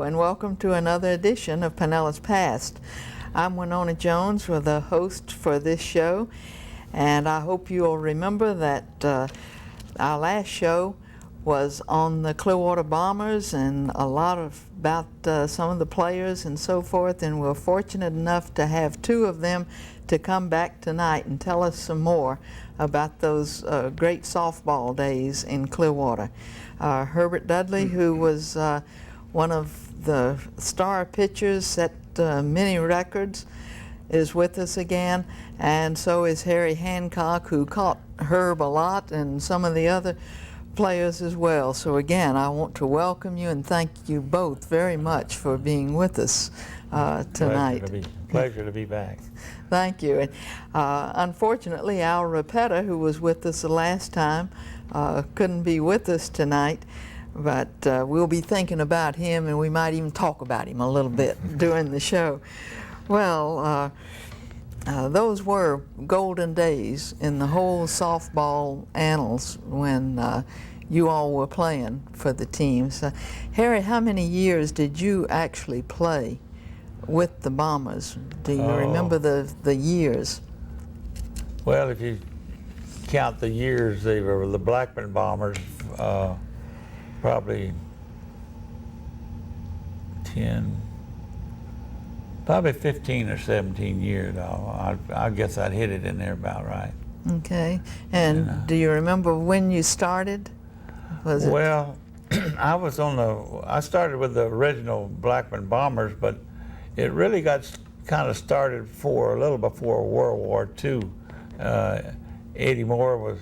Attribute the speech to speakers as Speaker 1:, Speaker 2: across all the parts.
Speaker 1: and welcome to another edition of Pinellas Past. I'm Winona Jones, with the host for this show, and I hope you'll remember that our last show was on the Clearwater Bombers and a lot about some of the players and so forth, and we're fortunate enough to have two of them to come back tonight and tell us some more about those great softball days in Clearwater. Herbert Dudley, who was one of the star pitchers, set many records, is with us again, and so is Harry Hancock, who caught Herb a lot, and some of the other players as well. So again, I want to welcome you and thank you both very much for being with us tonight.
Speaker 2: Pleasure to be back.
Speaker 1: Thank you. And, unfortunately, Al Rapetta, who was with us the last time, couldn't be with us tonight, but we'll be thinking about him, and we might even talk about him a little bit during the show. Well, those were golden days in the whole softball annals when you all were playing for the teams. Harry, how many years did you actually play with the Bombers? Do you remember the years?
Speaker 2: Well, if you count the years, they were the Blackman Bombers, probably 15 or 17 years. I guess I'd hit it in there about right.
Speaker 1: Okay. And do you remember when you started?
Speaker 2: Well, I started with the original Blackman Bombers, but it really got kind of started a little before World War II. Eddie Moore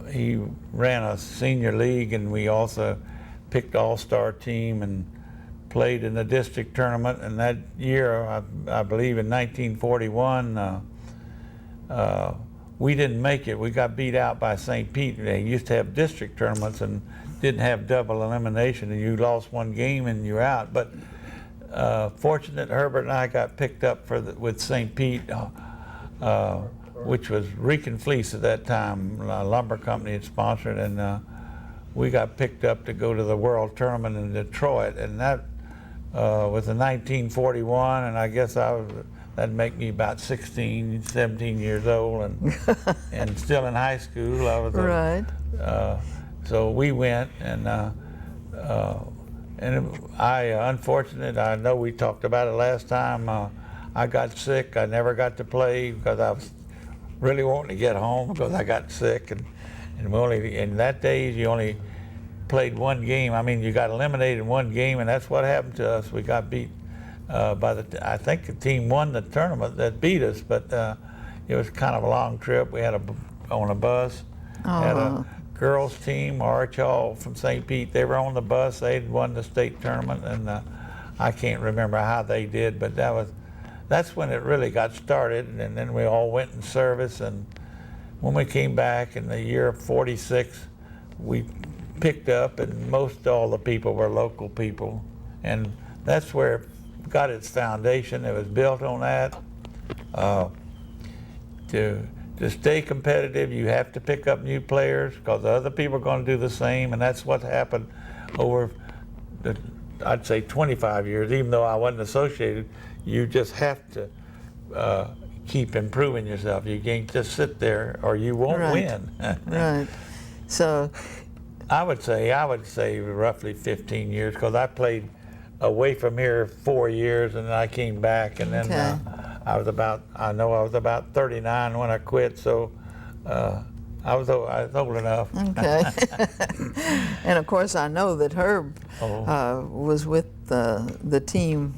Speaker 2: he ran a senior league, and we also picked all-star team and played in the district tournament. And that year, I believe in 1941, we didn't make it. We got beat out by St. Pete. They used to have district tournaments and didn't have double elimination, and you lost one game and you're out. But fortunate, Herbert and I got picked up with St. Pete, which was Reek and Fleece at that time. A lumber company had sponsored, and we got picked up to go to the World Tournament in Detroit, and that was in 1941, and I guess that'd make me about 16, 17 years old, and still in high school. I was
Speaker 1: right.
Speaker 2: So we went, and unfortunate, I know we talked about it last time, I got sick. I never got to play because I was really wanting to get home because I got sick, and in that days you only played one game. I mean, you got eliminated in one game, and that's what happened to us. We got beat I think the team won the tournament that beat us, but it was kind of a long trip. We had on a bus. Had a girls team, Archall from St. Pete. They were on the bus. They'd won the state tournament, and I can't remember how they did, but that's when it really got started. And then we all went in service, and when we came back in the year of 46, we picked up, and most all the people were local people, and that's where it got its foundation. It was built on that. To stay competitive, you have to pick up new players because other people are going to do the same, and that's what happened over I'd say 25 years. Even though I wasn't associated, you just have to keep improving yourself. You can't just sit there or you won't win.
Speaker 1: Right. So
Speaker 2: I would say roughly 15 years, because I played away from here 4 years, and then I came back, and then I was about 39 when I quit, so I was old enough.
Speaker 1: Okay. And of course, I know that Herb was with the team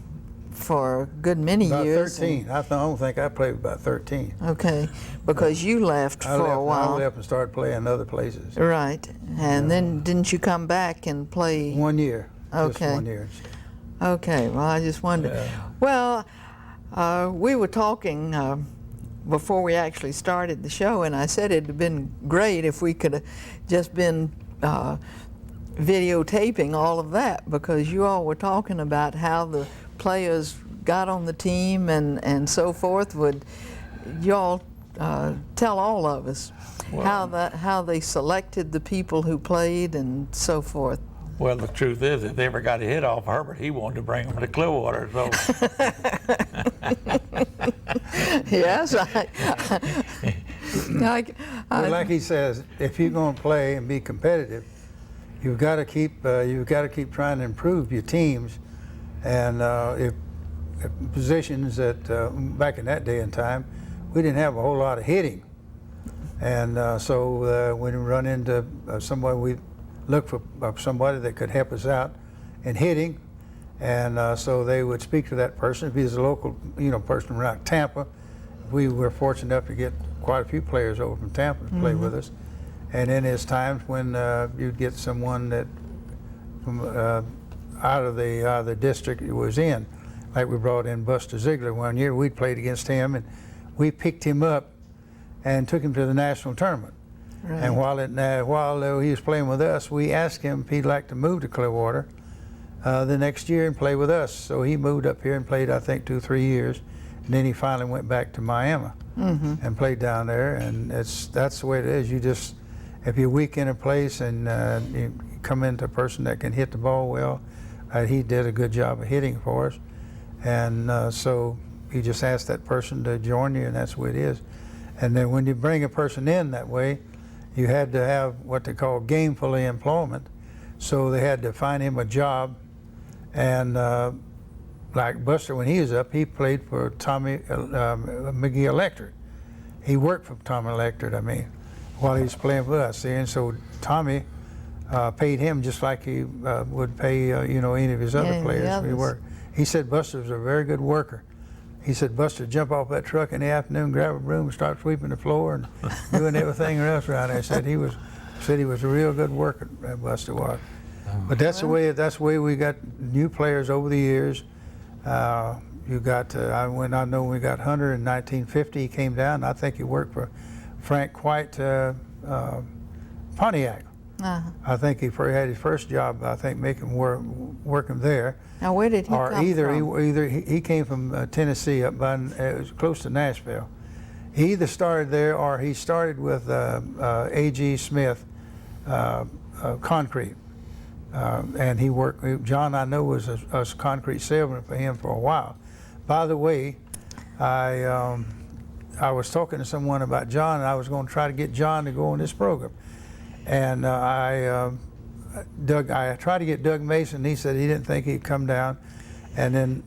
Speaker 1: for a good many years.
Speaker 3: About 13. I don't think I played about 13.
Speaker 1: Okay, because you left for a while.
Speaker 3: I left and started playing other places.
Speaker 1: Right, and then didn't you come back and play?
Speaker 3: 1 year.
Speaker 1: Okay.
Speaker 3: Just 1 year.
Speaker 1: Okay, well, I just wondered.
Speaker 2: Yeah.
Speaker 1: Well, we were talking before we actually started the show, and I said it'd have been great if we could have just been videotaping all of that, because you all were talking about how the players got on the team and so forth. Would you all tell all of us how they selected the people who played and so forth?
Speaker 2: Well, the truth is, if they ever got a hit off Herbert, he wanted to bring them to Clearwater. So
Speaker 1: Yes,
Speaker 3: But like he says, if you're going to play and be competitive, you've got to keep trying to improve your teams. And if positions that back in that day and time, we didn't have a whole lot of hitting, and so when we run into somebody, we look for somebody that could help us out in hitting, and so they would speak to that person. If he's a local, person around Tampa, we were fortunate enough to get quite a few players over from Tampa to play with us. And then there's times when you'd get someone that from out of the district it was in. Like we brought in Buster Ziegler one year. We played against him, and we picked him up and took him to the national tournament.
Speaker 1: Right.
Speaker 3: And while he was playing with us, we asked him if he'd like to move to Clearwater the next year and play with us. So he moved up here and played, I think, 2-3 years, and then he finally went back to Miami and played down there. And that's the way it is. You just, if you're weak in a place and you come into a person that can hit the ball well, he did a good job of hitting for us. And so you just ask that person to join you, and that's the way it is. And then when you bring a person in that way, you had to have what they call gainful employment. So they had to find him a job. And like Buster, when he was up, he played for Tommy McGee Electric. He worked for Tommy Electric, while he was playing with us. And so Tommy paid him just like he would pay, any of his other players. We worked. He said Buster was a very good worker. He said Buster jump off that truck in the afternoon, grab a broom, and start sweeping the floor and doing everything else around there. Said he was a real good worker. Buster was. But that's the way we got new players over the years. You got I know we got Hunter in 1950. He came down. I think he worked for Frank White Pontiac. I think he had his first job, I think, working there.
Speaker 1: Now, where did he come from?
Speaker 3: Either he came from Tennessee, up by it was close to Nashville. He either started there or he started with A.G. Smith Concrete, and he worked. John, I know, was a concrete salesman for him for a while. By the way, I was talking to someone about John, and I was going to try to get John to go on this program. And I tried to get Doug Mason, and he said he didn't think he'd come down. And then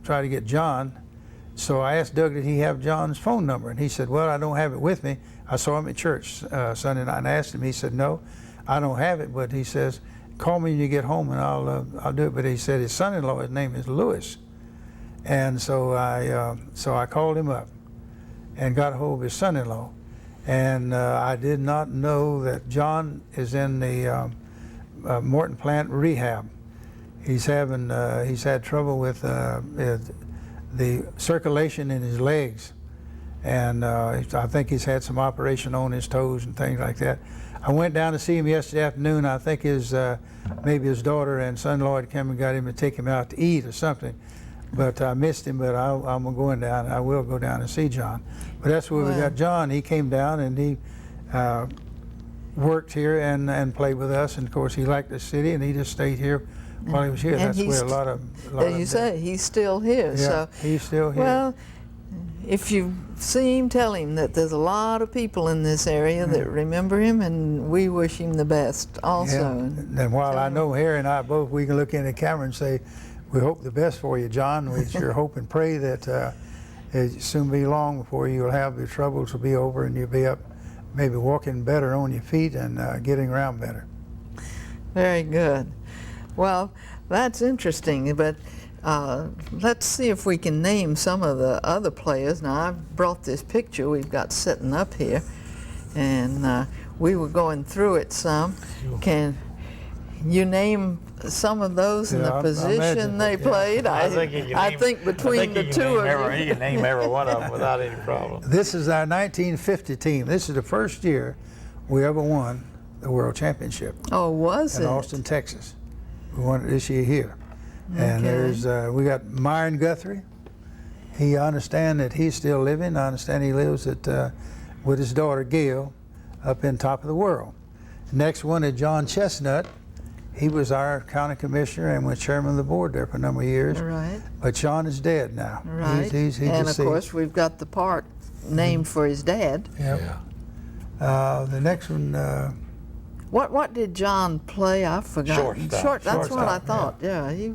Speaker 3: tried to get John. So I asked Doug, did he have John's phone number? And he said, well, I don't have it with me. I saw him at church Sunday night and asked him. He said, no, I don't have it. But he says, call me when you get home and I'll do it. But he said his son-in-law, his name is Lewis. And so I called him up and got a hold of his son-in-law. And I did not know that John is in the Morton plant rehab. He's had trouble with the circulation in his legs, and I think he's had some operation on his toes and things like that. I went down to see him yesterday afternoon. I think maybe his daughter and son-in-law had come and got him to take him out to eat or something. But I missed him, but I'm going down. I will go down and see John. But that's where we got John. He came down and he worked here and played with us. And of course, he liked the city, and he just stayed here while he was here. That's where a lot of
Speaker 1: you say he's still here.
Speaker 3: Yeah,
Speaker 1: so
Speaker 3: he's still here.
Speaker 1: Well, if you see him, tell him that there's a lot of people in this area that remember him, and we wish him the best also.
Speaker 3: Yeah. And while I know Harry and I both, we can look in the camera and say, we hope the best for you, John. We sure hope and pray that it soon be long before you'll have the troubles will be over and you'll be up, maybe walking better on your feet and getting around better.
Speaker 1: Very good. Well, that's interesting, but let's see if we can name some of the other players. Now, I've brought this picture we've got sitting up here, and we were going through it some. Can you name some of those in the position they played? I think between the two of you.
Speaker 2: He can name every one of them without any problem.
Speaker 3: This is our 1950 team. This is the first year we ever won the World Championship.
Speaker 1: Oh, was it?
Speaker 3: In Austin, Texas. We won it this year here. And there's we got Myron Guthrie. I understand that he's still living. I understand he lives with his daughter Gail up in top of the world. Next one is John Chestnut. He was our county commissioner and was chairman of the board there for a number of years.
Speaker 1: Right.
Speaker 3: But Sean is dead now.
Speaker 1: Right.
Speaker 3: He's
Speaker 1: and of
Speaker 3: deceased.
Speaker 1: course, we've got the park named for his dad.
Speaker 3: Yep.
Speaker 2: Yeah.
Speaker 3: The next one,
Speaker 1: What did John play? I forgot.
Speaker 2: Shortstop.
Speaker 1: That's what I
Speaker 3: Shortstop,
Speaker 1: thought. Yeah. He.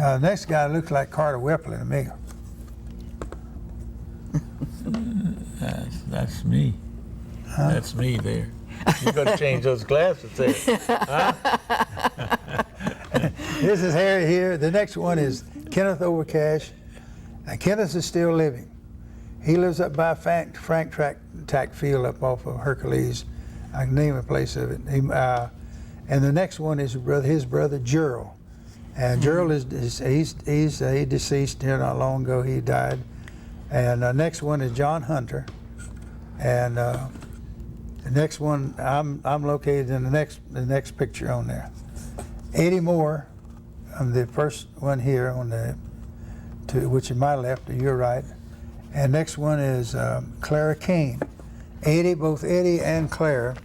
Speaker 3: the next guy looks like Carter Whipple to me.
Speaker 2: That's me. That's me there. You got to change those glasses there. Huh?
Speaker 3: This is Harry here. The next one is Kenneth Overcash. Kenneth is still living. He lives up by Frank Tack Field up off of Hercules. I can name a place of it. And the next one is his brother Gerald. And Gerald he's deceased here not long ago. He died. And the next one is John Hunter. And the next one, I'm located in the next picture on there. Eddie Moore, I'm the first one here on which is my left, to your right. And next one is Clara Kane. Both Eddie and Clara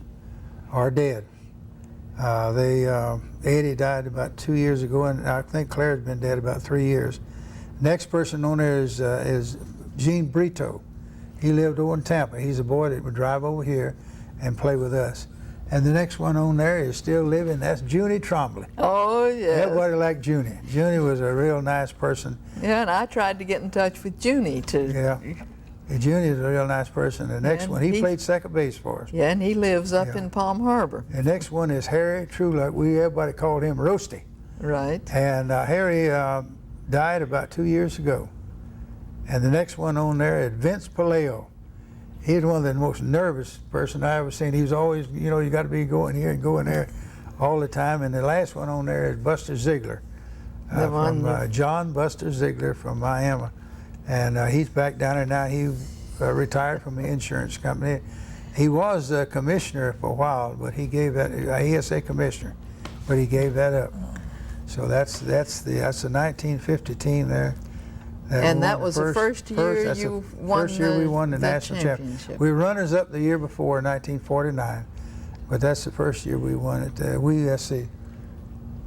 Speaker 3: are dead. Eddie died about 2 years ago, and I think Clara's been dead about 3 years. Next person on there is Gene Brito. He lived over in Tampa. He's a boy that would drive over here and play with us. And the next one on there is still living. That's Junie Trombley.
Speaker 1: Oh yeah.
Speaker 3: Everybody liked Junie. Junie was a real nice person.
Speaker 1: Yeah, and I tried to get in touch with Junie to.
Speaker 3: Yeah. Junie is a real nice person. The next one, he played second base for us.
Speaker 1: Yeah, and he lives up in Palm Harbor.
Speaker 3: The next one is Harry Trueluck. Everybody called him Roasty.
Speaker 1: Right.
Speaker 3: And Harry died about 2 years ago. And the next one on there is Vince Paleo. He's one of the most nervous person I ever seen. He was always, you got to be going here and going there all the time. And the last one on there is Buster Ziegler, John Buster Ziegler from Miami. And he's back down there now. He retired from the insurance company. He was a commissioner for a while, but he gave that, ESA commissioner, but he gave that up. So that's the 1950 team there.
Speaker 1: And that was the first year you won
Speaker 3: First year we won the national
Speaker 1: championship.
Speaker 3: We were runners up the year before, 1949, but that's the first year we won it. Let's see.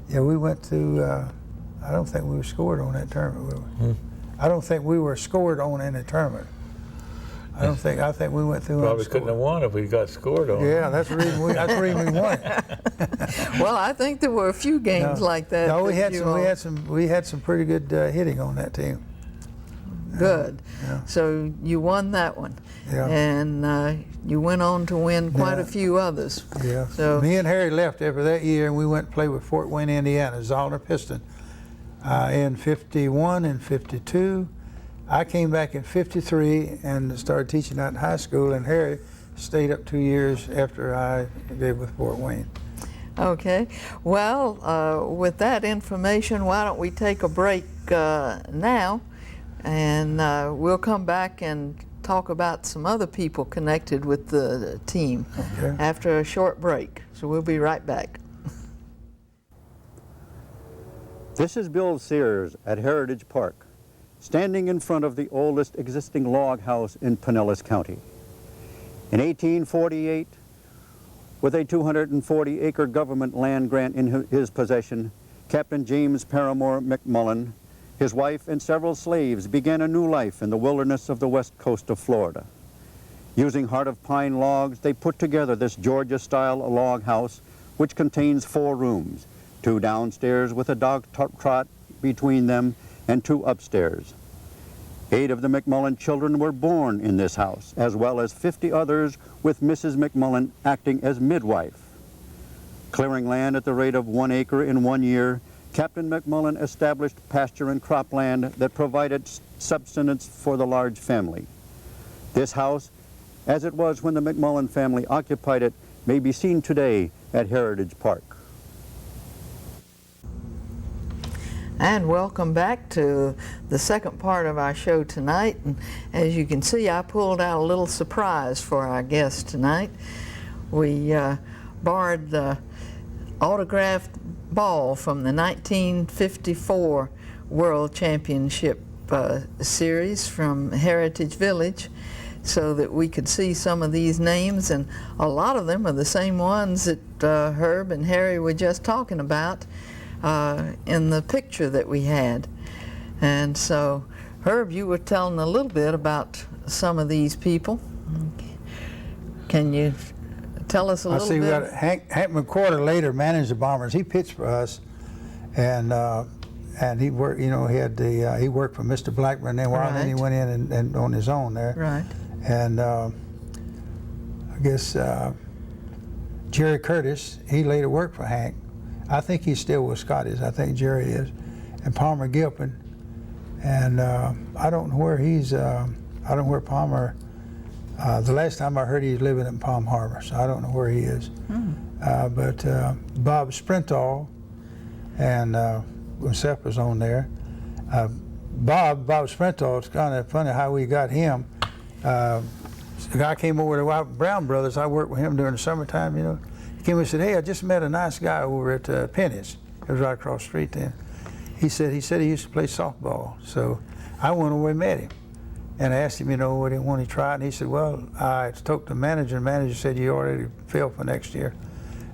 Speaker 3: Yeah, we went to. I don't think we were scored on that tournament. I don't think we were scored on in the tournament. I think we went through.
Speaker 2: Probably couldn't have won if we got scored on.
Speaker 3: Yeah, that's the reason we won.
Speaker 1: Well, I think there were a few games like that.
Speaker 3: No, we had some pretty good hitting on that team.
Speaker 1: Good.
Speaker 3: Yeah.
Speaker 1: So you won that one.
Speaker 3: Yeah.
Speaker 1: And you went on to win quite a few others.
Speaker 3: Yeah.
Speaker 1: So
Speaker 3: me and Harry left after that year, and we went and played with Fort Wayne, Indiana, Zollner Piston, in 51 and 52. I came back in 53 and started teaching out in high school, and Harry stayed up 2 years after I did with Fort Wayne.
Speaker 1: Okay. Well, with that information, why don't we take a break now? And we'll come back and talk about some other people connected with the team after a short break. So we'll be right back.
Speaker 4: This is Bill Sears at Heritage Park, standing in front of the oldest existing log house in Pinellas County. In 1848, with a 240-acre government land grant in his possession, Captain James Paramore McMullen, his wife, and several slaves began a new life in the wilderness of the west coast of Florida. Using heart of pine logs, they put together this Georgia-style log house, which contains 4 rooms, 2 downstairs with a dog trot between them, and 2 upstairs. 8 of the McMullen children were born in this house, as well as 50 others, with Mrs. McMullen acting as midwife. Clearing land at the rate of 1 acre in 1 year, Captain McMullen established pasture and cropland that provided subsistence for the large family. This house, as it was when the McMullen family occupied it, may be seen today at Heritage Park.
Speaker 1: And welcome back to the second part of our show tonight. And as you can see, I pulled out a little surprise for our guest tonight. We borrowed the autographed ball from the 1954 World Championship Series from Heritage Village. so that we could see some of these names, and a lot of them are the same ones that Herb and Harry were just talking about in the picture that we had. And so, Herb, you were telling a little bit about some of these people. Can you tell us a little bit?
Speaker 3: We got Hank McQuarter later managed the Bombers. He pitched for us, and he worked. You know, he worked for Mr. Blackburn. Then he went in and on his own there.
Speaker 1: Right.
Speaker 3: And I guess Jerry Curtis. He later worked for Hank. I think he's still with Scotty's. I think Jerry is, and Palmer Gilpin. And I don't know where he's. I don't know where Palmer. The last time I heard he's living in Palm Harbor, so I don't know where he is. But Bob Sprintall and Seth was on there. Bob Sprintall, it's kind of funny how we got him. The guy came over to Brown Brothers. I worked with him during the summertime, you know. He came and said, "Hey, I just met a nice guy over at Penny's." It was right across the street then. He said he used to play softball. So I went over and met him. And I asked him, you know, what he wanted to try, and he said, well, I talked to the manager, and the manager said you already filled for next year.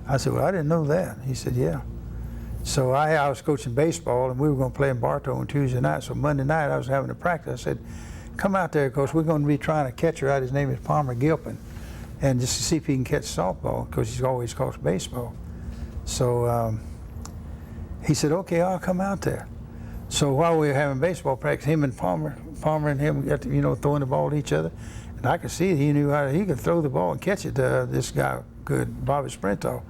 Speaker 3: I said, well, I didn't know that. He said, yeah. So I was coaching baseball, and we were going to play in Bartow on Tuesday night. So Monday night I was having a practice. I said, come out there, Coach. We're going to be trying to catch her out. His name is Palmer Gilpin, and just to see if he can catch softball, because he's always coached baseball. So he said, okay, I'll come out there. So while we were having baseball practice, him and Palmer and him got to, you know, throwing the ball at each other, and I could see he knew he could throw the ball and catch it. This guy could, Bobby Sprinto.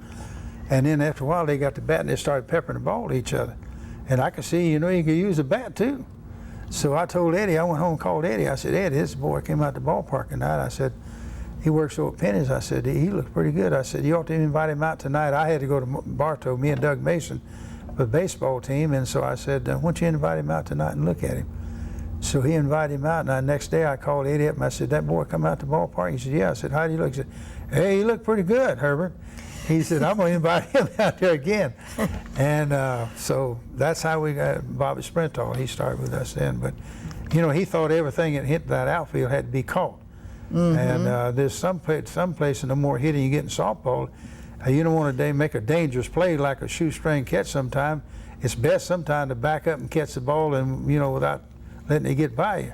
Speaker 3: And then after a while, they got the bat and they started peppering the ball at each other, and I could see, you know, he could use the bat too. So I told Eddie, I went home and called Eddie. I said, Eddie, this boy came out the ballpark tonight. I said, he works over at Penny's. I said, he looks pretty good. I said, you ought to invite him out tonight. I had to go to Bartow, me and Doug Mason, the baseball team, and so I said, why don't you invite him out tonight and look at him? So he invited him out, and the next day I called Eddie up and I said, that boy come out to the ballpark? He said, yeah. I said, how do you look? He said, hey, you look pretty good, Herbert. He said, I'm going to invite him out there again. And so that's how we got Bobby Sprintall. He started with us then. But, you know, he thought everything that hit that outfield had to be caught. And there's some place in the more hitting you get in softball, you don't want to make a dangerous play like a shoestring catch sometime. It's best sometime to back up and catch the ball, and, you know, without letting it get by you.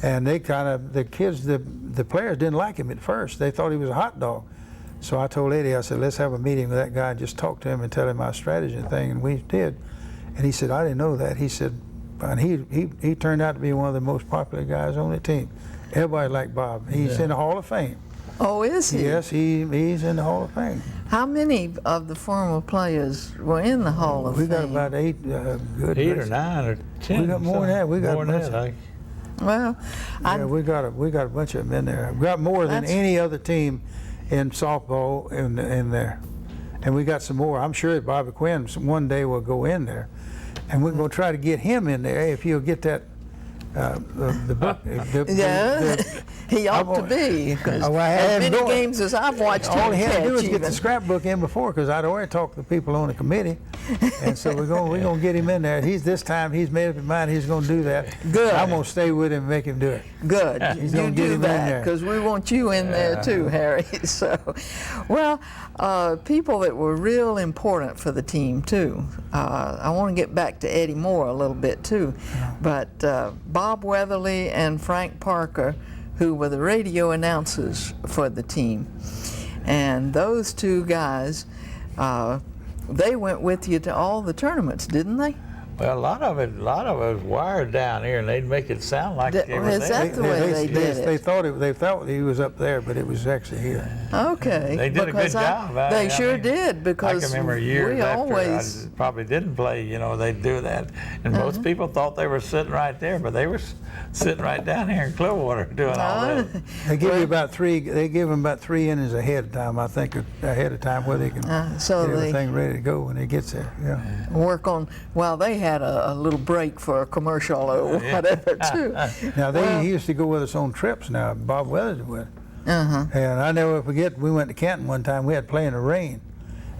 Speaker 3: And they kind of, the kids, the players didn't like him at first. They thought he was a hot dog. So I told Eddie, I said, let's have a meeting with that guy and just talk to him and tell him our strategy and thing, and we did. And he said, I didn't know that. He said, and he turned out to be one of the most popular guys on the team. Everybody liked Bob. He's in the Hall of Fame.
Speaker 1: Oh, is he?
Speaker 3: Yes, he's in the Hall of Fame.
Speaker 1: How many of the former players were in the Hall of Fame?
Speaker 3: We got about 8 good.
Speaker 2: 8 or 9 or 10.
Speaker 3: We got more than that. We got
Speaker 2: more than that.
Speaker 1: Well,
Speaker 3: yeah, we got a bunch of them in there. We got more than any other team in softball in there, and we got some more. I'm sure that Bobby Quinn one day will go in there, and we're going to try to get him in there if he'll get that. The book.
Speaker 1: He ought to be, because as many games as I've watched him
Speaker 3: all he had to do was
Speaker 1: catch
Speaker 3: get the scrapbook in before, because I'd already talked to people on the committee, and so we're going to get him in there. This time he's made up his mind he's going to do that.
Speaker 1: Good.
Speaker 3: I'm going to stay with him and make him do it.
Speaker 1: Good.
Speaker 3: He's
Speaker 1: You
Speaker 3: going to get
Speaker 1: do
Speaker 3: him in
Speaker 1: that,
Speaker 3: there.
Speaker 1: because we want you in there too, Harry. So, well, people that were real important for the team too. I want to get back to Eddie Moore a little bit too, but Bob Weatherly and Frank Parker, who were the radio announcers for the team, and those two guys, they went with you to all the tournaments, didn't they?
Speaker 2: Well, a lot of it was wired down here, and they'd make it sound like it was
Speaker 1: Is that the way they did it?
Speaker 3: They thought he was up there, but it was actually here.
Speaker 1: Okay.
Speaker 2: They did a good job.
Speaker 1: They sure did, because
Speaker 2: I can remember years
Speaker 1: we
Speaker 2: after
Speaker 1: always
Speaker 2: I probably didn't play, you know, they'd do that. And most people thought they were sitting right there, but they were sitting right down here in Clearwater doing all that.
Speaker 3: They give you about 3. They give them about 3 innings ahead of time. I think ahead of time where they can get everything ready to go when it gets there. Yeah.
Speaker 1: Work on. Well, they had a little break for a commercial or whatever too.
Speaker 3: Now he used to go with us on trips. Now Bob Weathers would.
Speaker 1: Uh-huh.
Speaker 3: And I never forget, we went to Canton one time. We had to play in the rain,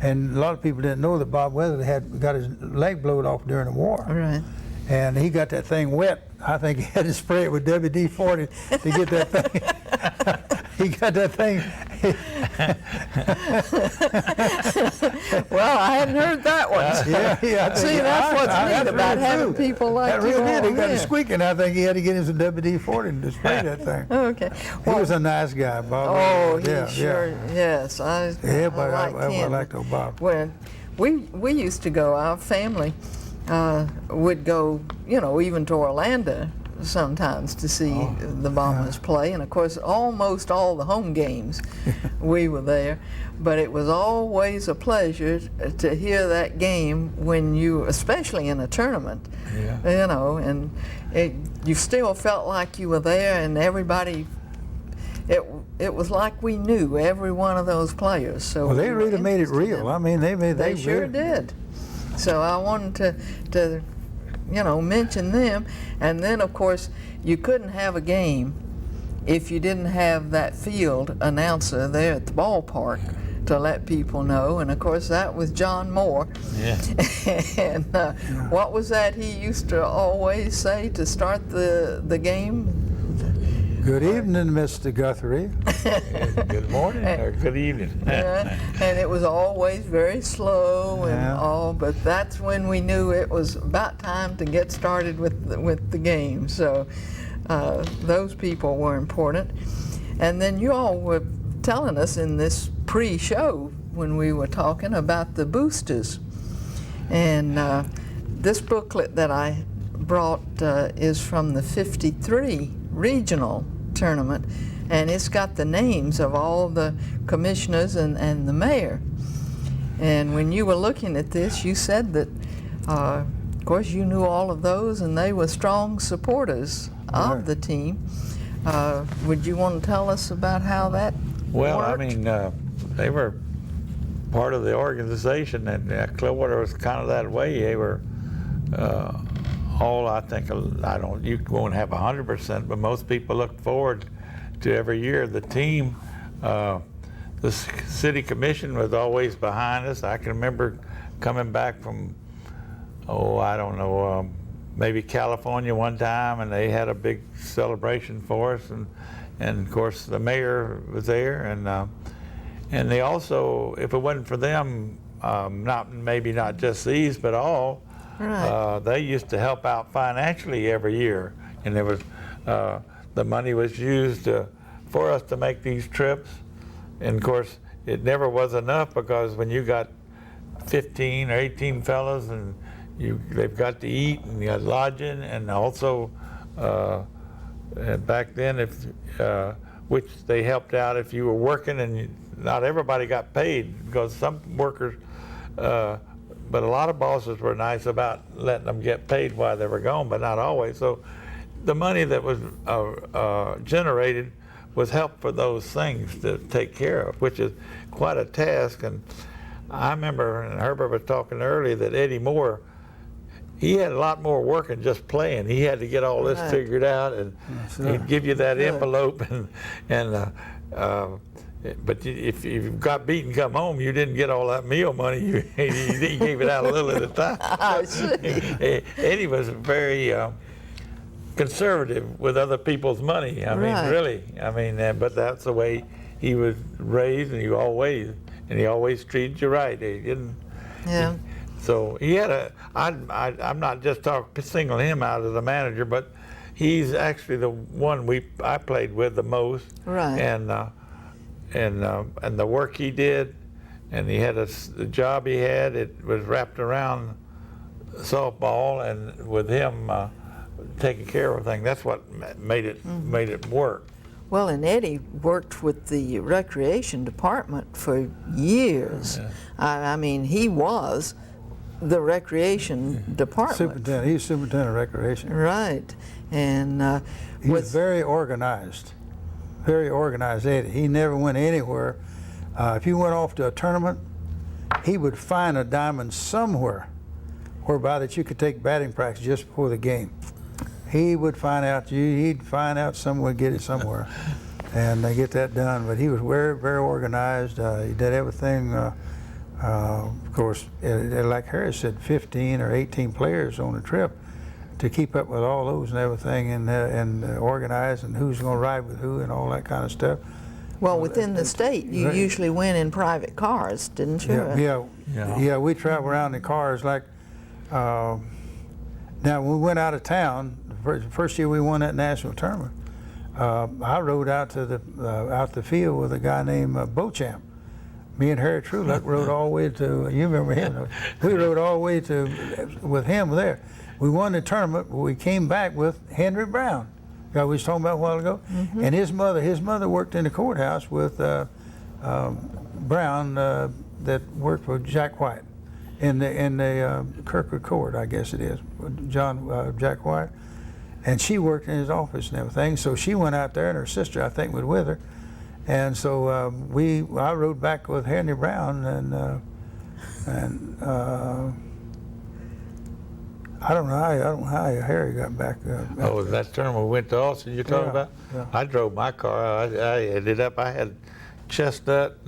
Speaker 3: and a lot of people didn't know that Bob Weatherly had got his leg blown off during the war.
Speaker 1: Right.
Speaker 3: And he got that thing wet. I think he had to spray it with WD-40 to get that thing He got that thing.
Speaker 1: Well, I hadn't heard that one.
Speaker 3: Yeah.
Speaker 1: See, that's what's neat about having people like
Speaker 3: that
Speaker 1: you
Speaker 3: really
Speaker 1: all
Speaker 3: did. He got to
Speaker 1: here.
Speaker 3: squeaking. I think he had to get him some WD-40 to spray that thing.
Speaker 1: Okay.
Speaker 3: He was a nice guy, Bob.
Speaker 1: Oh, he
Speaker 3: yeah,
Speaker 1: sure, yes.
Speaker 3: Yeah, but I
Speaker 1: him.
Speaker 3: liked old Bob.
Speaker 1: When we used to go, our family would go, even to Orlando sometimes to see the Bombers play. And of course, almost all the home games we were there. But it was always a pleasure to hear that game when you, especially in a tournament, and you still felt like you were there, and everybody, it was like we knew every one of those players. So
Speaker 3: well, they really made it real. I mean,
Speaker 1: they sure
Speaker 3: really
Speaker 1: did. So I wanted to mention them. And then, of course, you couldn't have a game if you didn't have that field announcer there at the ballpark to let people know. And of course, that was John Moore.
Speaker 2: Yeah.
Speaker 1: And what was that he used to always say to start the game?
Speaker 3: Good evening, Mr. Guthrie.
Speaker 2: Good morning or good evening.
Speaker 1: And it was always very slow and
Speaker 3: Yeah.
Speaker 1: all, but that's when we knew it was about time to get started with the game. So those people were important. And then you all were telling us in this pre-show when we were talking about the boosters. And this booklet that I brought is from the '53 regional tournament, and it's got the names of all the commissioners and the mayor. And when you were looking at this, you said that, of course, you knew all of those, and they were strong supporters of the team. Would you want to tell us about how that
Speaker 2: Well,
Speaker 1: worked?
Speaker 2: I mean, they were part of the organization, and Clearwater was kind of that way. They were all, I think, you won't have 100%, but most people look forward to every year. The team, the city commission was always behind us. I can remember coming back from, maybe California one time, and they had a big celebration for us, and of course the mayor was there, and they also, if it wasn't for them, not just these, but all,
Speaker 1: Right.
Speaker 2: they used to help out financially every year, and there was the money was used for us to make these trips, and of course it never was enough, because when you got 15 or 18 fellas, and they've got to eat, and you got lodging, and also back then, which they helped out if you were working, and not everybody got paid, because some workers, but a lot of bosses were nice about letting them get paid while they were gone, but not always. So the money that was generated was help for those things to take care of, which is quite a task. And I remember, and Herbert was talking earlier, that Eddie Moore, he had a lot more work than just playing. He had to get all this figured out, and he'd give you that envelope, but if you got beaten, come home, you didn't get all that meal money. He gave it out a little at a time.
Speaker 1: I see.
Speaker 2: Eddie was very conservative with other people's money. I mean, really. I mean, but that's the way he was raised, and he always treated you right. He didn't.
Speaker 1: Yeah.
Speaker 2: So he had I'm not just singling him out as a manager, but he's actually the one I played with the most.
Speaker 1: Right.
Speaker 2: And the work he did, and he had the job he had, it was wrapped around softball, and with him taking care of everything, that's what made it work.
Speaker 1: Well, and Eddie worked with the recreation department for years.
Speaker 2: Yeah.
Speaker 1: I mean, he was the recreation department.
Speaker 3: Superintendent. He's superintendent of recreation.
Speaker 1: Right. And
Speaker 3: He was very organized. Very organized, Eddie. He never went anywhere. If you went off to a tournament, he would find a diamond somewhere whereby that you could take batting practice just before the game. He would find out he'd find out somewhere, get it somewhere, and get that done. But he was very, very organized. He did everything. Of course, like Harris said, 15 or 18 players on a trip. to keep up with all those and everything, and organize and who's going to ride with who and all that kind of stuff.
Speaker 1: Well, within the state, you usually went in private cars, didn't you?
Speaker 3: Yeah. We travel around in cars like. Now, when we went out of town, the first year we won that national tournament, I rode out to the field with a guy named Beauchamp. Me and Harry Trueluck rode all the way to. You remember him? We rode all the way with him there. We won the tournament, but we came back with Henry Brown, guy we was talking about a while ago, and his mother worked in the courthouse with Brown that worked for Jack White in the Kirkwood Court, I guess it is, Jack White, and she worked in his office and everything. So she went out there, and her sister, I think, was with her, and so I rode back with Henry Brown, and I don't know how Harry got back.
Speaker 2: Oh, that tournament we went to Austin you're talking about?
Speaker 3: Yeah.
Speaker 2: I drove my car. I had Chestnut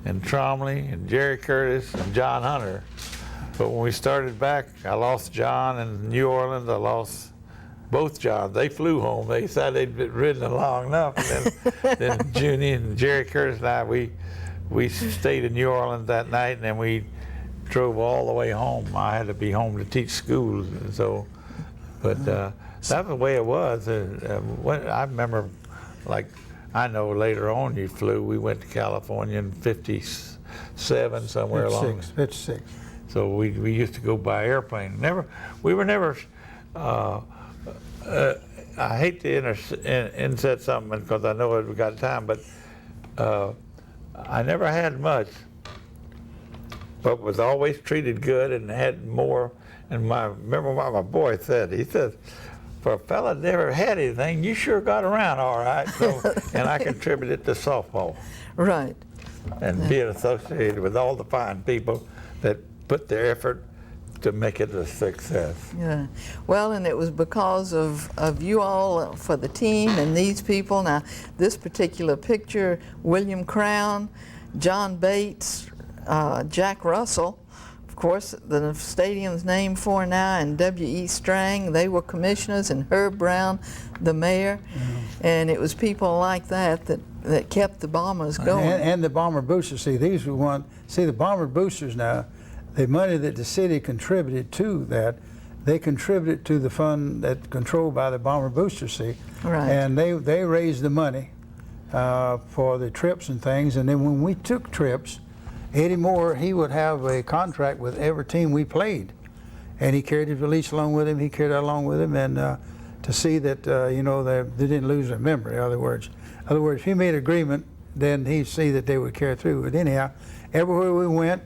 Speaker 2: and Tromley and Jerry Curtis and John Hunter. But when we started back, I lost John in New Orleans. I lost both Johns. They flew home. They said they'd been ridden long enough. And then Junie and Jerry Curtis and I, we stayed in New Orleans that night, and then we drove all the way home. I had to be home to teach school, so, but that's the way it was. I remember, like, I know later on you flew. We went to California in '57, somewhere along.
Speaker 3: 56.
Speaker 2: So we used to go by airplane. We were never. I hate to insert something because I know we got time, but I never had much, but was always treated good and had more. And remember what my boy said. He said, "For a fella that never had anything, you sure got around all right." So, and I contributed to softball.
Speaker 1: Right.
Speaker 2: And being associated with all the fine people that put their effort to make it a success.
Speaker 1: Yeah. Well, and it was because of you all for the team and these people. Now, this particular picture, William Crown, John Bates, Jack Russell, of course, the stadium's named for now, and W.E. Strang, they were commissioners, and Herb Brown, the mayor. And it was people like that kept the Bombers going.
Speaker 3: And the Bomber boosters. See, these were the Bomber boosters now, the money that the city contributed to that, they contributed to the fund that's controlled by the Bomber boosters, see.
Speaker 1: Right.
Speaker 3: And they raised the money for the trips and things. And then when we took trips, Eddie Moore, he would have a contract with every team we played. And he carried his release along with him, he carried that along with him, and to see that, they didn't lose their memory, in other words. In other words, if he made an agreement, then he'd see that they would carry through. But anyhow, everywhere we went,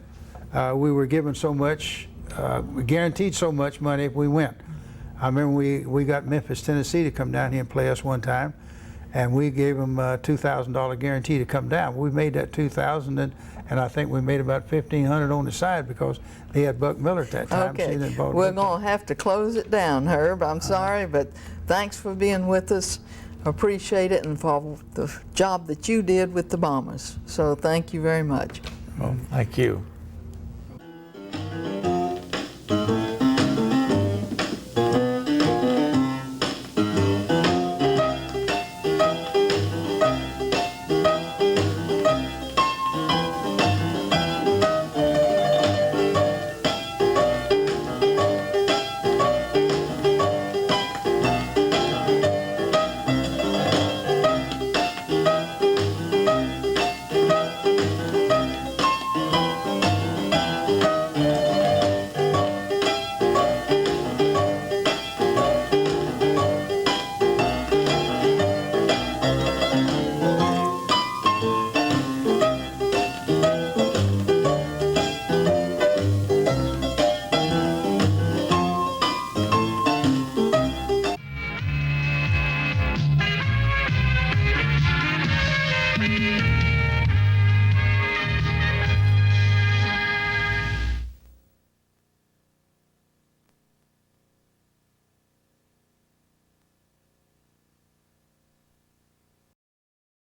Speaker 3: we were given so much, we guaranteed so much money if we went. I remember we got Memphis, Tennessee to come down here and play us one time, and we gave them a $2,000 guarantee to come down. We made that $2,000, and I think we made about $1,500 on the side because they had Buck Miller at that time.
Speaker 1: Okay, we're going to have to close it down, Herb. I'm sorry, but thanks for being with us. Appreciate it, and for the job that you did with the Bombers. So thank you very much.
Speaker 2: Well, thank you.